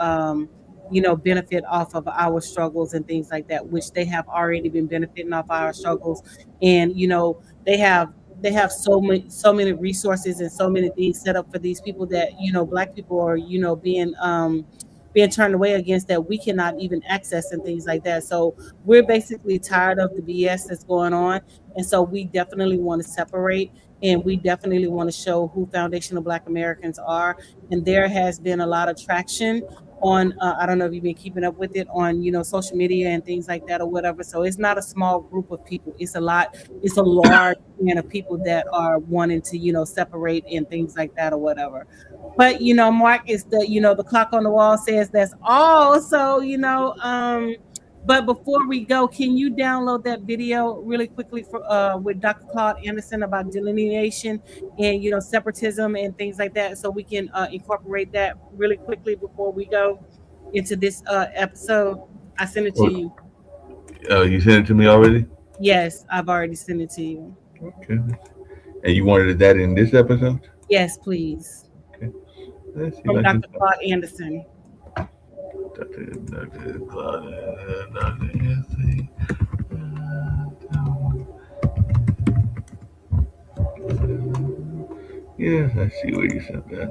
benefit off of our struggles and things like that, which they have already been benefiting off our struggles, and they have so many resources and so many things set up for these people that Black people are being turned away against, that we cannot even access and things like that. So we're basically tired of the BS that's going on, and so we definitely want to separate, and we definitely want to show who foundational Black Americans are. And there has been a lot of traction on I don't know if you've been keeping up with it on social media and things like that or whatever. So it's not a small group of people, it's a large band of people that are wanting to separate and things like that or whatever. But Mark, is the clock on the wall says that's all. So but before we go, can you download that video really quickly for with Dr. Claude Anderson about delineation and separatism and things like that, so we can incorporate that really quickly before we go into this episode? I sent it to you. You sent it to me already? Yes, I've already sent it to you. Okay. And you wanted that in this episode? Yes, please. Okay. Let's see From if I can Dr. Claude Anderson. Dr. Claude, Dr. Anthony. Yes, I see where you sent that.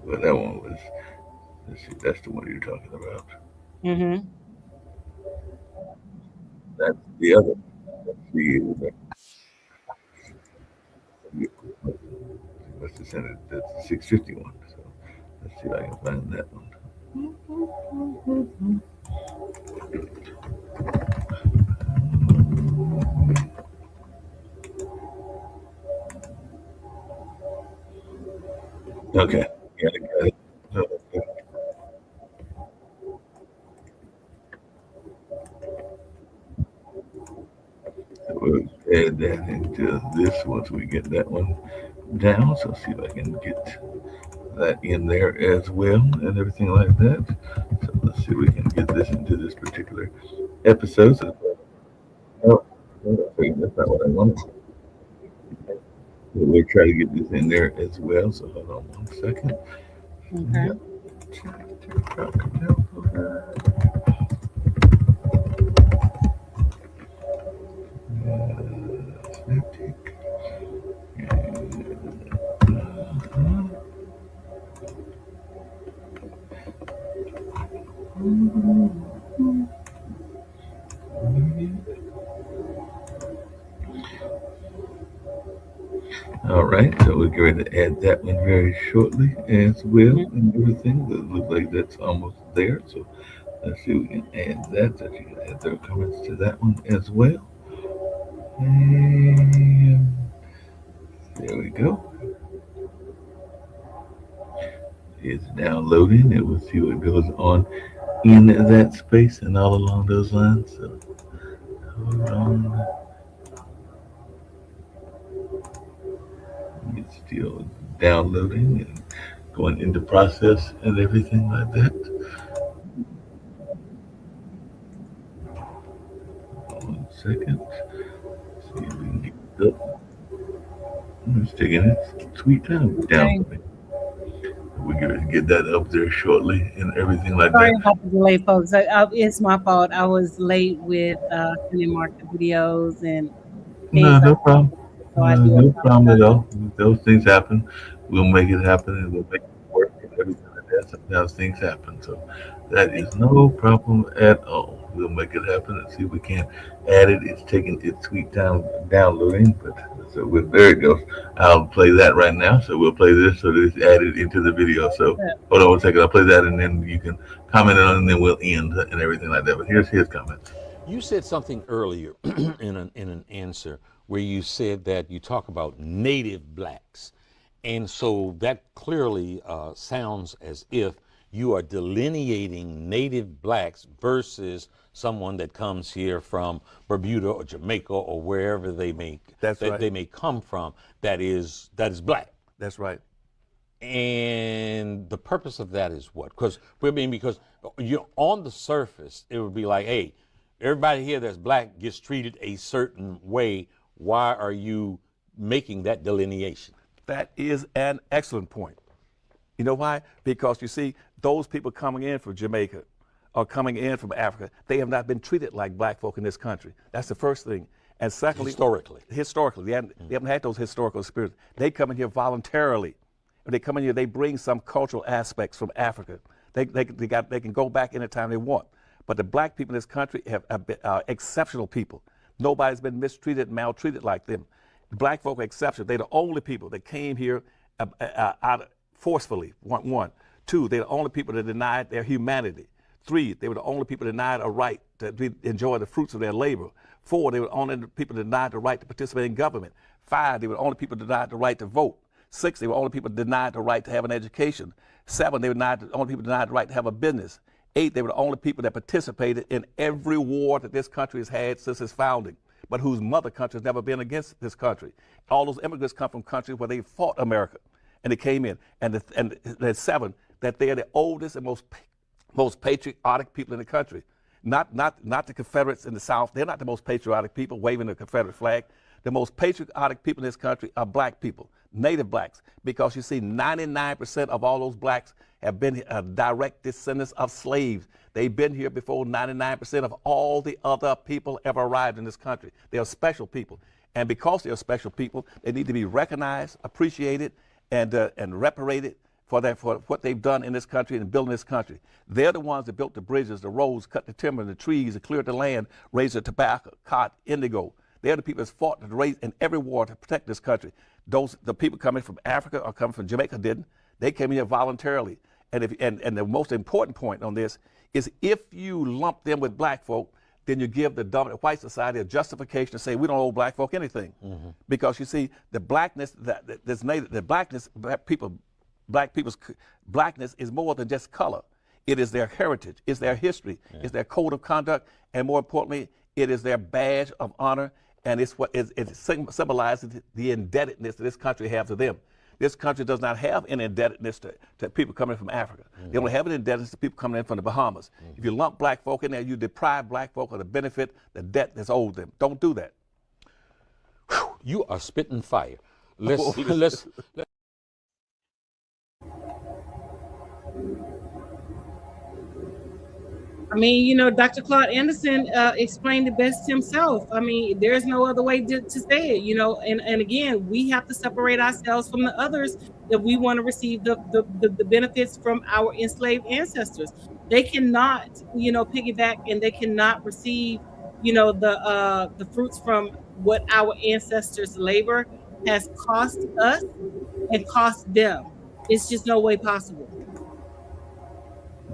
But that one was, let's see, that's the one you're talking about. Mm-hmm. That's the other. Let's see. Must have sent it. That's the 651. So let's see if I can find that one. Okay. Got it. Okay. We'll add that into this once we get that one down. So see if I can get that in there as well and everything like that. So let's see if we can get this into this particular episode. So, oh, that's not what I wanted. We'll try to get this in there as well. So hold on one second. Okay. All right, so we're going to add that one very shortly as well, and everything. That looks like that's almost there. So let's see if we can add that. So you can add their comments to that one as well. And there we go. It's downloading. And we'll see what goes on in that space and all along those lines. So hold on. It's still downloading and going into process and everything like that. 1 second. See if we can get it up. It's taking its sweet time downloading. We're going to get that up there shortly and everything like Sorry that. about the delay, folks. It's my fault. I was late with sending Mark the videos and things No like problem. that. So I do No problem at apologize. all. Those things happen. We'll make it happen and we'll make it work and everything like that. Sometimes things happen. So that is no problem at all. We'll make it happen and see if we can add it. It's taking its sweet time downloading, but so there it goes. I'll play that right now. So we'll play this so that it's added into the video. So Yeah. hold on 1 second. I'll play that and then you can comment on it and then we'll end and everything like that. But here's his comments. You said something earlier in an answer where you said that you talk about native blacks. And so that clearly sounds as if you are delineating native blacks versus someone that comes here from Bermuda or Jamaica or wherever they may That's right. they may come from that is black. That's right. And the purpose of that is what? Because you're on the surface, it would be like, hey, everybody here that's black gets treated a certain way. Why are you making that delineation? That is an excellent point. You know why? Because you see, those people coming in from Jamaica or coming in from Africa, they have not been treated like black folk in this country. That's the first thing. And secondly, historically, they haven't had those historical experiences. They come in here voluntarily. When they come in here, they bring some cultural aspects from Africa. They can go back anytime they want. But the black people in this country have been exceptional people. Nobody's been mistreated, maltreated like them. The black folk are exceptional. They're the only people that came here forcefully, one. Two, they're the only people that denied their humanity. Three, they were the only people denied a right to enjoy the fruits of their labor. Four, they were the only people denied the right to participate in government. Five, they were the only people denied the right to vote. Six, they were the only people denied the right to have an education. Seven, they were the only people denied the right to have a business. Eight, they were the only people that participated in every war that this country has had since its founding, but whose mother country has never been against this country. All those immigrants come from countries where they fought America, and they came in. And the seven, that they are the oldest and most patriotic people in the country. Not the Confederates in the South. They're not the most patriotic people waving the Confederate flag. The most patriotic people in this country are black people, native blacks, because you see 99% of all those blacks have been direct descendants of slaves. They've been here before 99% of all the other people ever arrived in this country. They are special people. And because they are special people, they need to be recognized, appreciated, and reparated for what they've done in this country and building this country. They're the ones that built the bridges, the roads, cut the timber, the trees, and cleared the land, raised the tobacco, cotton, indigo. They're the people that's fought in every war to protect this country. The people coming from Africa or coming from Jamaica didn't. They came here voluntarily. And the most important point on this is if you lump them with black folk, then you give the dominant white society a justification to say we don't owe black folk anything. Mm-hmm. Because you see, the blackness that's native, the blackness, black people's blackness is more than just color. It is their heritage, it's their history, it's their code of conduct, and more importantly, it is their badge of honor, and it's what it symbolizes the indebtedness that this country has to them. This country does not have an indebtedness to people coming from Africa. Mm-hmm. They only have an indebtedness to people coming in from the Bahamas. Mm-hmm. If you lump black folk in there, you deprive black folk of the benefit, the debt that's owed them. Don't do that. Whew, you are spitting fire. Let's I mean, you know, Dr. Claude Anderson explained it best himself. I mean, there's no other way to say it, you know, and again, we have to separate ourselves from the others if we want to receive the benefits from our enslaved ancestors. They cannot, you know, piggyback, and they cannot receive, you know, the fruits from what our ancestors' labor has cost us and cost them. It's just no way possible.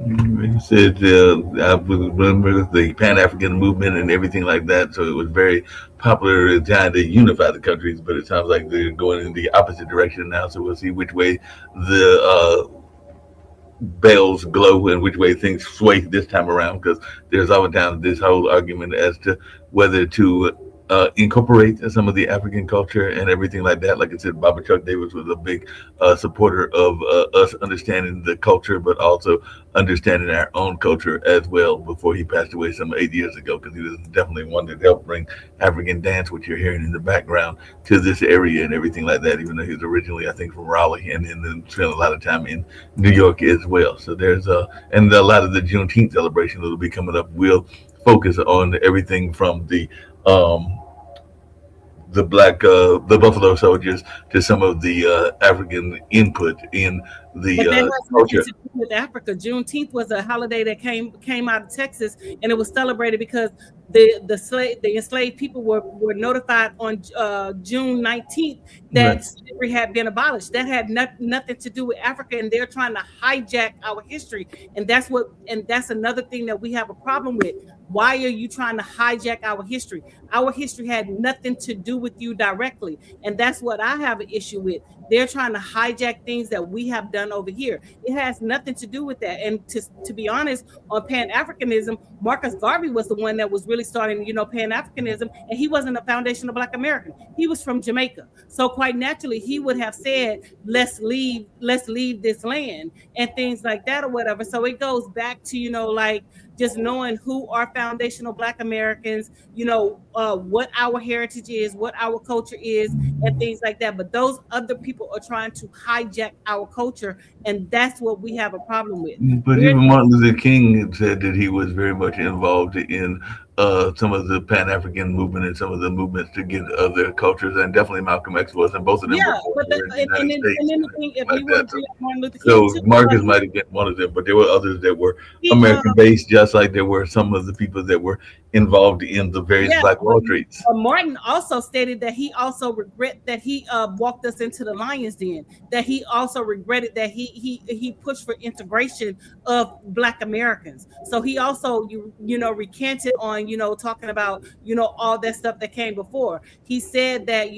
He said, I remember the Pan-African movement and everything like that, so it was very popular trying to unify the countries, but it sounds like they're going in the opposite direction now, so we'll see which way the bells glow and which way things sway this time around, because there's always down this whole argument as to whether to incorporate some of the African culture and everything like that. Like I said, Baba Chuck Davis was a big supporter of us understanding the culture, but also understanding our own culture as well before he passed away some 8 years ago, because he was definitely one that helped bring African dance, which you're hearing in the background, to this area and everything like that, even though he was originally, I think, from Raleigh and then spent a lot of time in New York as well. So there's and a lot of the Juneteenth celebration that will be coming up will focus on everything from the Buffalo Soldiers to some of the African input in the but that has culture. nothing to do with Africa. Juneteenth was a holiday that came out of Texas, and it was celebrated because the enslaved people were notified on June 19th that slavery had been abolished. That had nothing to do with Africa, and they're trying to hijack our history. And that's another thing that we have a problem with. Why are you trying to hijack our history? Our history had nothing to do with you directly. And that's what I have an issue with. They're trying to hijack things that we have done over here. It has nothing to do with that. And to be honest, on Pan-Africanism, Marcus Garvey was the one that was really starting, Pan-Africanism, and he wasn't a foundational Black American. He was from Jamaica. So quite naturally, he would have said, let's leave this land and things like that or whatever. So it goes back to, like just knowing who are foundational Black Americans, what our heritage is, what our culture is, and things like that. But those other people are trying to hijack our culture, and that's what we have a problem with. But even Martin Luther King said that he was very much involved in some of the Pan-African movement and some of the movements to get other cultures, and definitely Malcolm X was, and both of them were then the thing, if you want to Martin Luther King, so Marcus might have been one of them, but there were others that were American-based, just like there were some of the people that were involved in the various Black Wall Streets. Martin also stated that he also regret that he walked us into the lion's den, that he also regretted that he pushed for integration of Black Americans. So he also recanted on talking about all that stuff that came before. He said that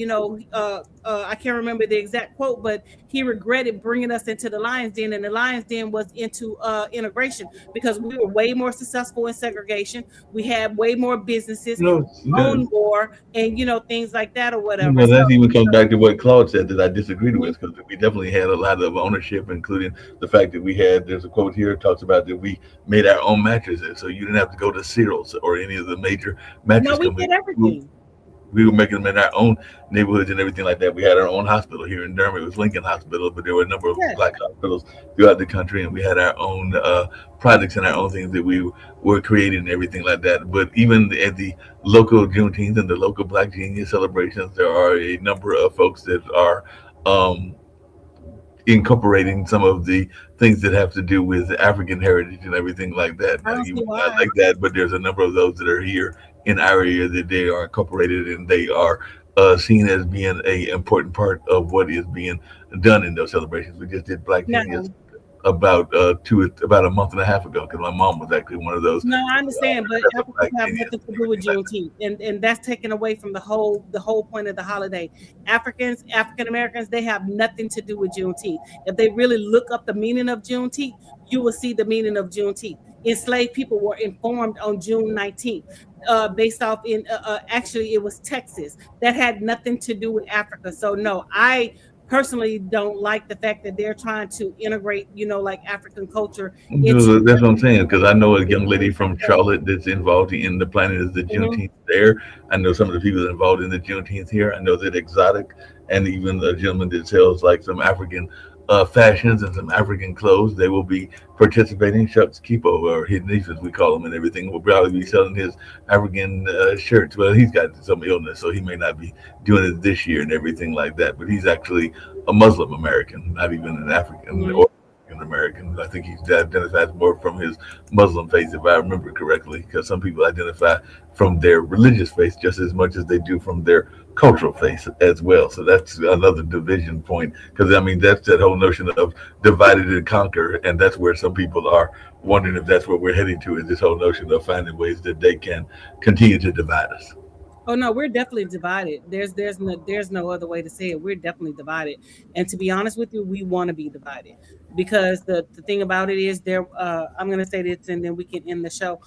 I can't remember the exact quote, but he regretted bringing us into the lion's den, and the lion's den was into integration, because we were way more successful in segregation. We had way more businesses, owned more, and things like that or whatever. That even comes back to what Claude said that I disagreed with, because we definitely had a lot of ownership, including the fact that there's a quote here talks about that we made our own mattresses, so you didn't have to go to Searles or any of the major mattress companies. We did everything. We were making them in our own neighborhoods and everything like that. We had our own hospital here in Durham. It was Lincoln Hospital, but there were a number of Black hospitals throughout the country, and we had our own projects and our own things that we were creating and everything like that. But even at the local Juneteenth and the local Black Genius celebrations, there are a number of folks that are incorporating some of the things that have to do with African heritage and everything like that. Not like that, but there's a number of those that are here in our area that they are incorporated, and they are seen as being a important part of what is being done in those celebrations. We just did Black Genius about a month and a half ago, because my mom was actually one of those. No, I understand, but Africans have nothing to do with Juneteenth, and that's taken away from the whole point of the holiday. African Americans, they have nothing to do with Juneteenth. If they really look up the meaning of Juneteenth, you will see the meaning of Juneteenth. Enslaved people were informed on June 19th. Based off actually it was Texas. That had nothing to do with Africa. So no, I personally don't like the fact that they're trying to integrate, like African culture. That's what I'm saying, because I know a young lady from Charlotte that's involved in the planning of the Juneteenth there. I know some of the people that are involved in the Juneteenth here. I know that Exotic, and even the gentleman that sells like some African fashions and some African clothes, they will be participating. Shucks Kipo, or his nieces we call him, and everything, will probably be selling his African shirts. Well, he's got some illness, so he may not be doing it this year and everything like that, but he's actually a Muslim American, not even an African or American. I think he identifies more from his Muslim faith, if I remember correctly, because some people identify from their religious faith just as much as they do from their cultural faith as well. So that's another division point, because that's that whole notion of divided and conquer, and that's where some people are wondering if that's what we're heading to, is this whole notion of finding ways that they can continue to divide us. Oh no, we're definitely divided. There's no other way to say it. We're definitely divided, and to be honest with you, we want to be divided, because the thing about it is I'm going to say this and then we can end the show.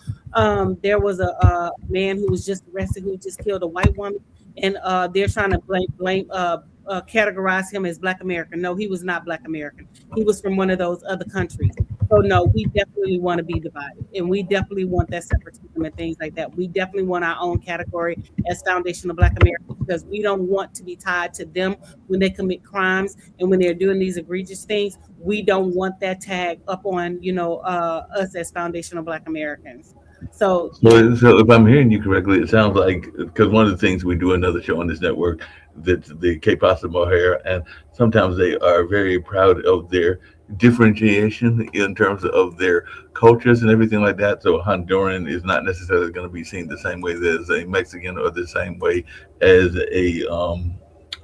There was a man who was just arrested who just killed a white woman, and they're trying to categorize him as Black American. No, he was not Black American. He was from one of those other countries. So no, we definitely want to be divided, and we definitely want that separatism and things like that. We definitely want our own category as foundational Black Americans, because we don't want to be tied to them when they commit crimes and when they're doing these egregious things. We don't want that tag up on us as foundational Black Americans. So if I'm hearing you correctly, it sounds like, because one of the things we do another show on this network, that's the K-Pasta Mohair, and sometimes they are very proud of their differentiation in terms of their cultures and everything like that. So Honduran is not necessarily going to be seen the same way as a Mexican, or the same way as a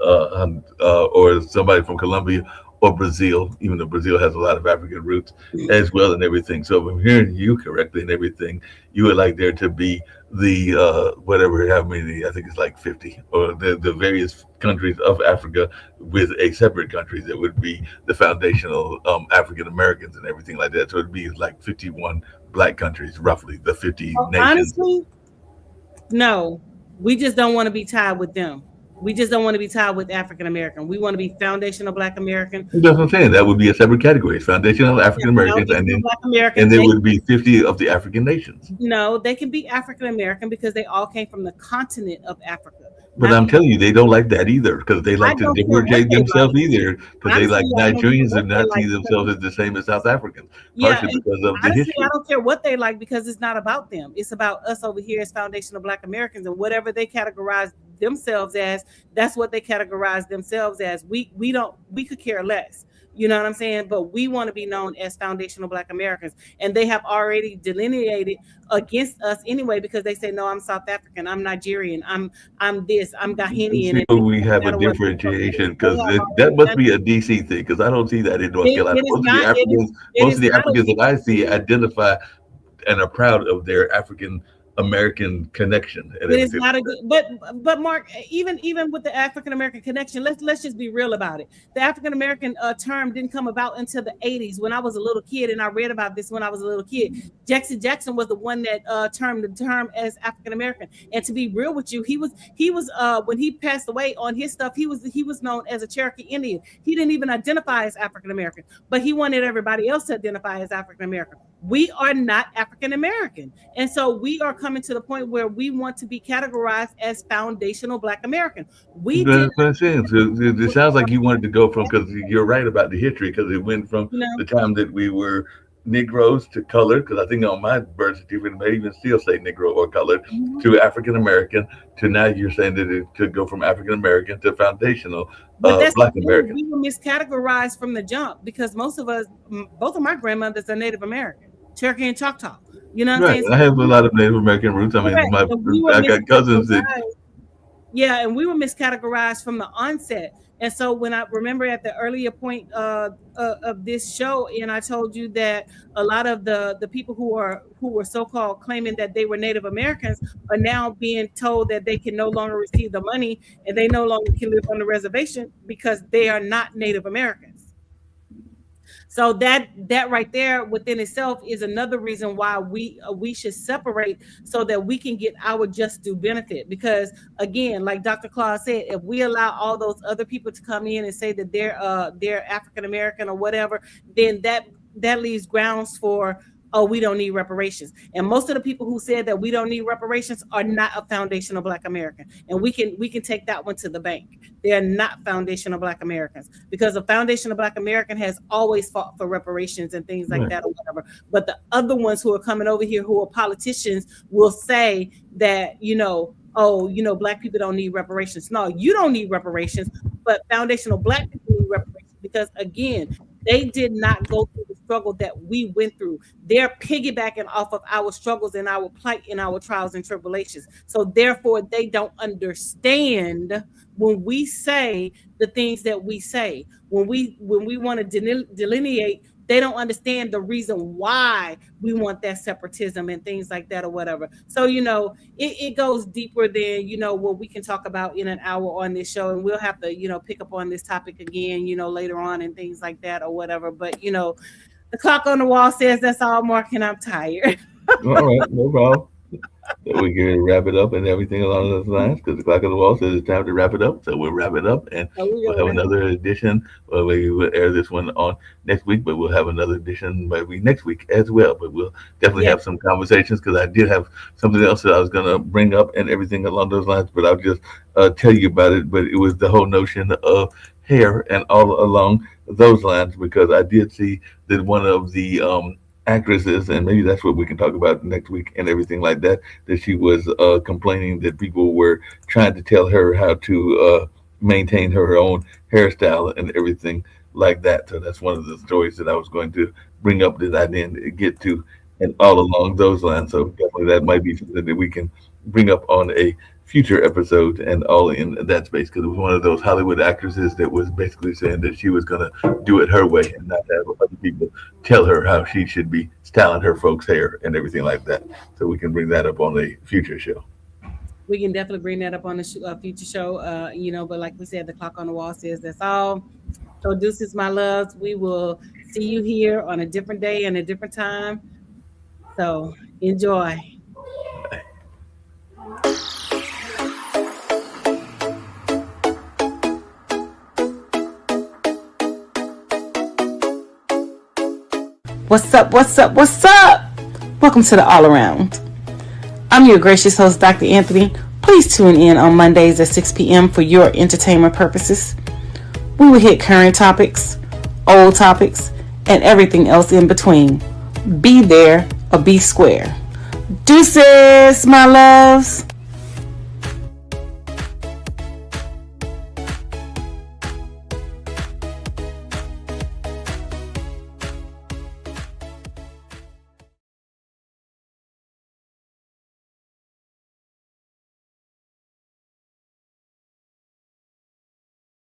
or somebody from Colombia or Brazil, even though Brazil has a lot of African roots as well and everything. So if I'm hearing you correctly and everything, you would like there to be the whatever, how many, I think it's like 50, or the various countries of Africa with a separate country that would be the foundational African Americans and everything like that. So it'd be like 51 black countries, roughly the 50 nations. Honestly, no, we just don't want to be tied with them. We just don't want to be tied with African American. We want to be foundational Black American. That's what I'm saying. That would be a separate category, foundational African Americans, and then Black Americans. and there would be 50 of the African nations. No, they can be African American because they all came from the continent of Africa. But I'm telling you, they don't like that either because they like to don't care differentiate what they themselves like. either because they like Honestly, I don't care Nigerians what and they not like see themselves as the same as South Africans, Yeah, partially and because of the honestly, history. I don't care what they like because it's not about them. It's about us over here as foundational Black Americans, and whatever they categorize themselves as, that's what they categorize themselves as. We could care less. You know what I'm saying? But we want to be known as foundational Black Americans. And they have already delineated against us anyway because they say, no, I'm South African, I'm Nigerian, I'm this, I'm Ghanaian. See, we have a differentiation because that must be a DC thing because I don't see that in North Carolina. Most of the Africans that I see identify and are proud of their African American connection. And it is not a good, but Mark, even with the African American connection, let's just be real about it. The African American term didn't come about until the 80s when I was a little kid, and I read about this when I was a little kid. Jackson was the one that termed the term as African American. And to be real with you, he was when he passed away on his stuff, he was known as a Cherokee Indian. He didn't even identify as African American, but he wanted everybody else to identify as African American. We are not African American, and so we are coming to the point where we want to be categorized as foundational Black American. That's what I'm saying. So it sounds like you wanted to go from, because you're right about the history, because it went from the time that we were Negroes to colored, because I think on my birth certificate it may even still say Negro or colored, to African American, to now you're saying that it could go from African American to foundational Black American. We were miscategorized from the jump because most of us, both of my grandmothers are Native American, Cherokee and Choctaw. You know what I'm saying? I have a lot of Native American roots. I mean, I got cousins that. Yeah, and we were miscategorized from the onset. And so when I remember at the earlier point of this show, and I told you that a lot of the people who were so-called claiming that they were Native Americans are now being told that they can no longer receive the money and they no longer can live on the reservation because they are not Native Americans. So that right there within itself is another reason why we should separate so that we can get our just due benefit. Because again, like Dr. Claus said, if we allow all those other people to come in and say that they're African American or whatever, then that leaves grounds for, oh, we don't need reparations. And most of the people who said that we don't need reparations are not a foundational Black American. And we can take that one to the bank. They're not foundational Black Americans because a foundational Black American has always fought for reparations and things like that or whatever. But the other ones who are coming over here who are politicians will say that, Black people don't need reparations. No, you don't need reparations, but foundational Black people need reparations because, again, they did not go through the struggle that we went through. They're piggybacking off of our struggles and our plight and our trials and tribulations. So therefore, they don't understand when we say the things that we say. When we want to delineate, they don't understand the reason why we want that separatism and things like that or whatever. So, it goes deeper than, what we can talk about in an hour on this show. And we'll have to, pick up on this topic again, later on and things like that or whatever. But, the clock on the wall says that's all, Mark, and I'm tired. All right, no problem. We can wrap it up and everything along those lines because the clock on the wall says it's time to wrap it up. So we'll wrap it up and we'll have another edition. Well, we will air this one on next week, but we'll have another edition maybe next week as well. But we'll definitely have some conversations because I did have something else that I was going to bring up and everything along those lines, but I'll just tell you about it. But it was the whole notion of hair and all along those lines because I did see that one of the actresses, and maybe that's what we can talk about next week and everything like that, that she was complaining that people were trying to tell her how to maintain her own hairstyle and everything like that. So that's one of the stories that I was going to bring up that I didn't get to and all along those lines. So definitely that might be something that we can bring up on a future episodes and all in that space, because it was one of those Hollywood actresses that was basically saying that she was going to do it her way and not have other people tell her how she should be styling her folks' hair and everything like that. So we can bring that up on a future show. We can definitely bring that up on the future show. But like we said, the clock on the wall says that's all. So deuces, my loves. We will see you here on a different day and a different time. So enjoy. What's up? What's up? What's up? Welcome to the All Around. I'm your gracious host, Dr. Anthony. Please tune in on Mondays at 6 p.m. for your entertainment purposes. We will hit current topics, old topics, and everything else in between. Be there or be square. Deuces, my loves.